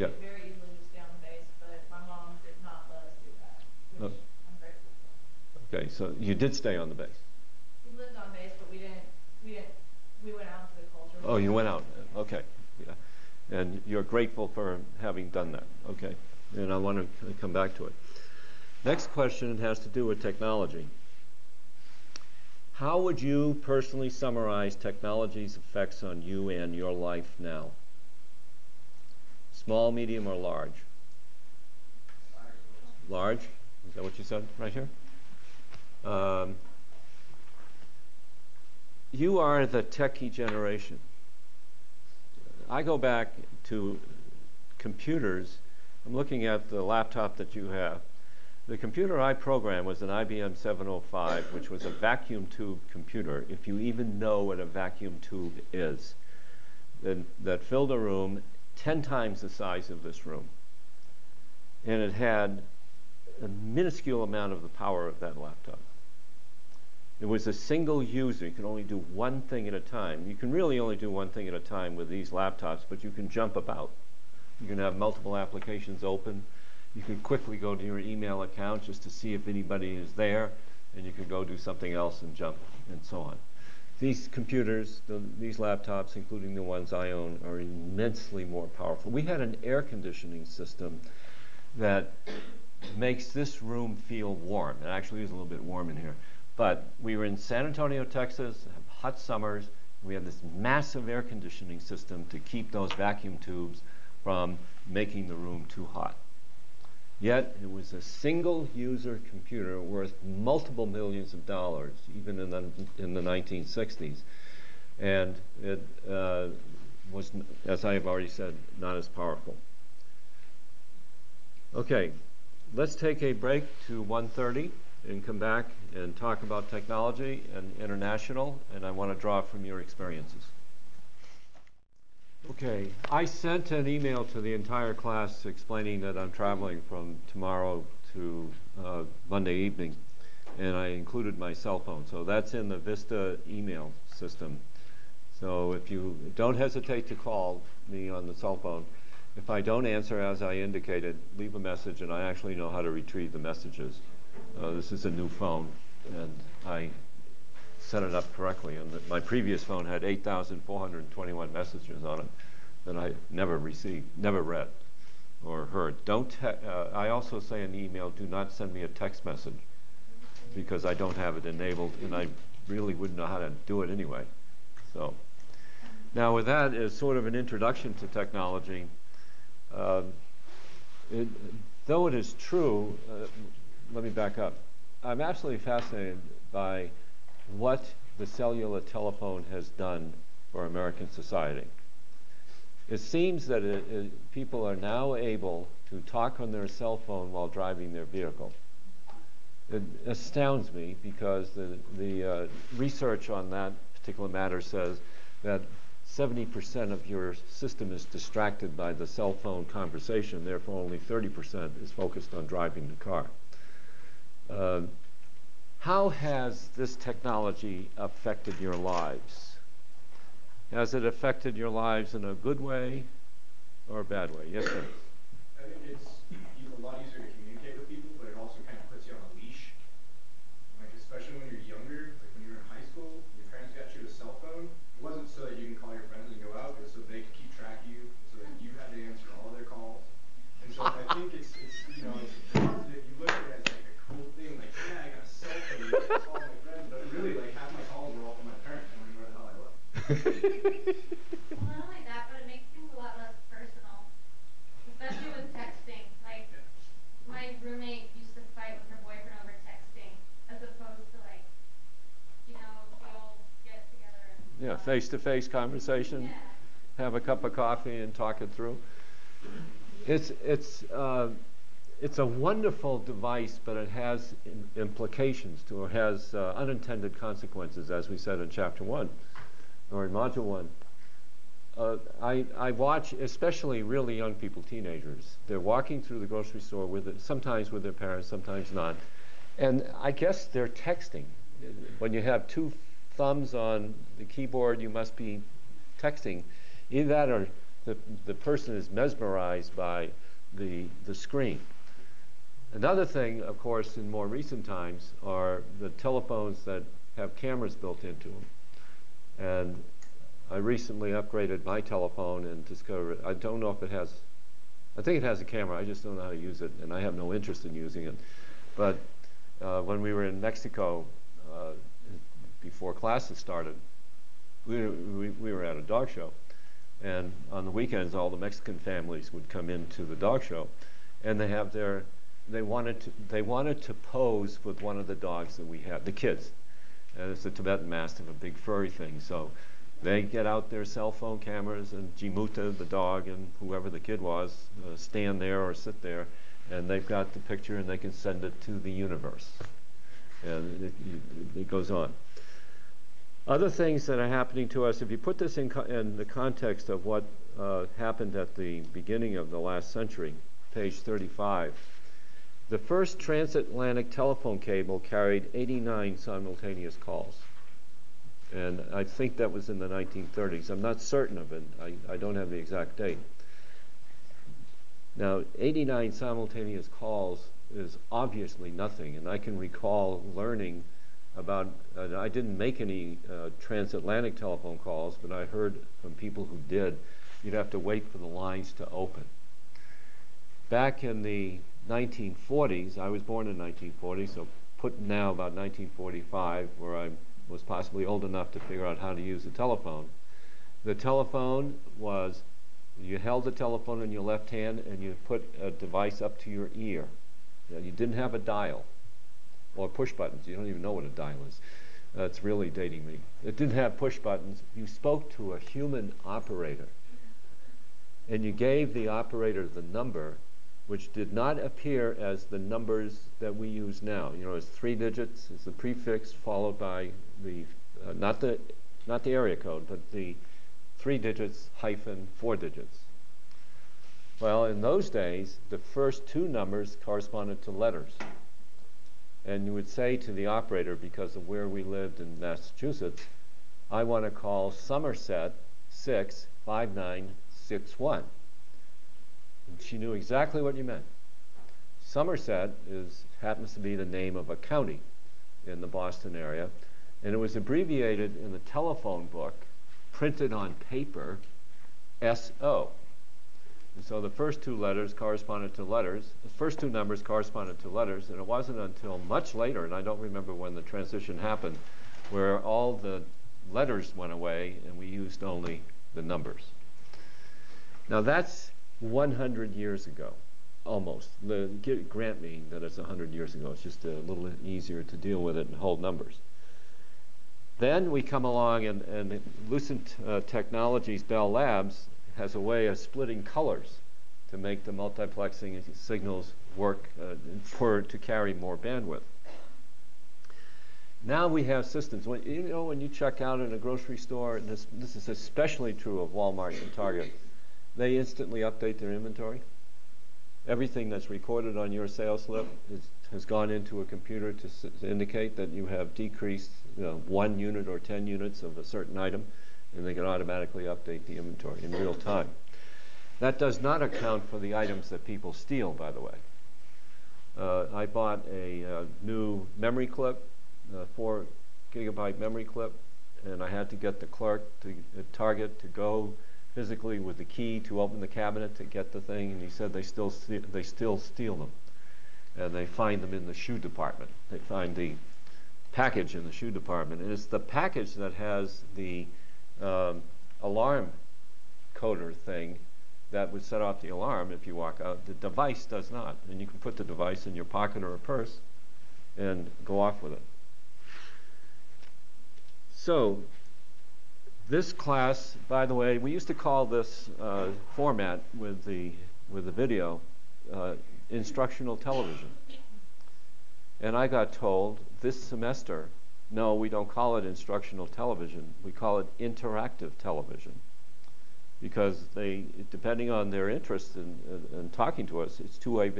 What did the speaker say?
Yeah. could very easily just stay on the base, but my mom did not let us do that, which I'm grateful for. Okay, so you did stay on the base. We lived on base, but we went out into the culture. Oh, you went out. Okay. Yeah. And you're grateful for having done that. Okay. And I want to come back to it. Next question has to do with technology. How would you personally summarize technology's effects on you and your life now? Small, medium, or large? Large? Is that what you said right here? You are the techie generation. I go back to computers. I'm looking at the laptop that you have. The computer I programmed was an IBM 705, which was a vacuum tube computer, if you even know what a vacuum tube is, that filled a room 10 times the size of this room. And it had a minuscule amount of the power of that laptop. It was a single user. You can only do one thing at a time. You can really only do one thing at a time with these laptops, but you can jump about. You can have multiple applications open. You can quickly go to your email account just to see if anybody is there, and you can go do something else and jump, and so on. These computers, these laptops, including the ones I own, are immensely more powerful. We had an air conditioning system that makes this room feel warm. It actually is a little bit warm in here. But we were in San Antonio, Texas, have hot summers. We had this massive air conditioning system to keep those vacuum tubes from making the room too hot. Yet it was a single user computer worth multiple millions of dollars, even in the 1960s. And it was, as I have already said, not as powerful. Okay, let's take a break to 1:30 and come back and talk about technology and international, and I want to draw from your experiences. Okay, I sent an email to the entire class explaining that I'm traveling from tomorrow to Monday evening, and I included my cell phone. So that's in the Vista email system. So if you don't hesitate to call me on the cell phone. If I don't answer as I indicated, leave a message, and I actually know how to retrieve the messages. This is a new phone, and I set it up correctly. And my previous phone had 8,421 messages on it that I never received, never read or heard. I also say in the email, do not send me a text message, because I don't have it enabled, and I really wouldn't know how to do it anyway. So now with that as sort of an introduction to technology, though it is true, let me back up. I'm absolutely fascinated by what the cellular telephone has done for American society. It seems that people are now able to talk on their cell phone while driving their vehicle. It astounds me, because the research on that particular matter says that 70% of your system is distracted by the cell phone conversation, therefore only 30% is focused on driving the car. How has this technology affected your lives? Has it affected your lives in a good way or a bad way? Yes, sir. I think it's a lot easier to communicate with people, but it also kind of puts you on a leash. Like, especially when you're younger, like when you were in high school, your parents got you a cell phone. It wasn't so that you can call your friends and go out, it was so they could keep track of you, so that you had to answer all their calls. And so I think it's you know, it's positive. You look at it as like a cool thing, like, yeah, I got a cell phone, I can call my friends, but really, like, half my calls were all from my parents, wondering where the hell I was. Well, not only that, but it makes things a lot less personal, especially with texting. Like, my roommate used to fight with her boyfriend over texting, as opposed to, like, you know, we'll get together and Yeah, face-to-face conversation. Yeah. Have a cup of coffee and talk it through. It's a wonderful device, but it has implications to it. It has unintended consequences, as we said in Chapter 1, or in Module 1. I watch, especially really young people, teenagers. They're walking through the grocery store sometimes with their parents, sometimes not. And I guess they're texting. When you have two thumbs on the keyboard, you must be texting. Either that or the person is mesmerized by the screen. Another thing, of course, in more recent times are the telephones that have cameras built into them. And I recently upgraded my telephone and discovered, I don't know if it has, I think it has a camera, I just don't know how to use it, and I have no interest in using it. But when we were in Mexico, before classes started, we were at a dog show. And on the weekends, all the Mexican families would come into the dog show, and they wanted to pose with one of the dogs that we had, the kids. And it's a Tibetan Mastiff, a big furry thing. So they get out their cell phone cameras, and Jimuta, the dog, and whoever the kid was, stand there or sit there, and they've got the picture, and they can send it to the universe. And it goes on. Other things that are happening to us, if you put this in the context of what happened at the beginning of the last century, page 35, the first transatlantic telephone cable carried 89 simultaneous calls. And I think that was in the 1930s. I'm not certain of it. I don't have the exact date. Now, 89 simultaneous calls is obviously nothing, and I can recall learning about, I didn't make any transatlantic telephone calls, but I heard from people who did, you'd have to wait for the lines to open. Back in the 1940s, I was born in 1940, so put now about 1945, where I was possibly old enough to figure out how to use a telephone. The telephone was, you held the telephone in your left hand and you put a device up to your ear. You didn't have a dial or push buttons. You don't even know what a dial is. It's really dating me. It didn't have push buttons. You spoke to a human operator, and you gave the operator the number, which did not appear as the numbers that we use now. You know, it's 3 digits, it's the prefix followed by the, not the area code, but the 3 digits hyphen 4 digits. Well, in those days, the first 2 numbers corresponded to letters. And you would say to the operator, because of where we lived in Massachusetts, I want to call Somerset 65961. And she knew exactly what you meant. Somerset happens to be the name of a county in the Boston area, and it was abbreviated in the telephone book, printed on paper, SO. And so the first 2 letters corresponded to letters, the first 2 numbers corresponded to letters, and it wasn't until much later, and I don't remember when the transition happened, where all the letters went away and we used only the numbers. Now that's 100 years ago, almost. Grant me that it's 100 years ago. It's just a little easier to deal with it and hold numbers. Then we come along, and Lucent Technologies, Bell Labs, has a way of splitting colors to make the multiplexing signals work to carry more bandwidth. Now we have systems. When you check out in a grocery store, and this is especially true of Walmart and Target, they instantly update their inventory. Everything that's recorded on your sales slip has gone into a computer to indicate that you have decreased 1 unit or 10 units of a certain item, and they can automatically update the inventory in real time. That does not account for the items that people steal, by the way. I bought a new memory clip, 4 gigabyte memory clip, and I had to get the clerk at Target to go physically with the key to open the cabinet to get the thing, and he said they still steal them. And they find them in the shoe department. They find the package in the shoe department, and it's the package that has the alarm coder thing that would set off the alarm if you walk out. The device does not, and you can put the device in your pocket or a purse and go off with it. So this class, by the way, we used to call this format with the video instructional television. And I got told this semester, no, we don't call it instructional television, we call it interactive television. Because depending on their interest in talking to us, it's two-way video.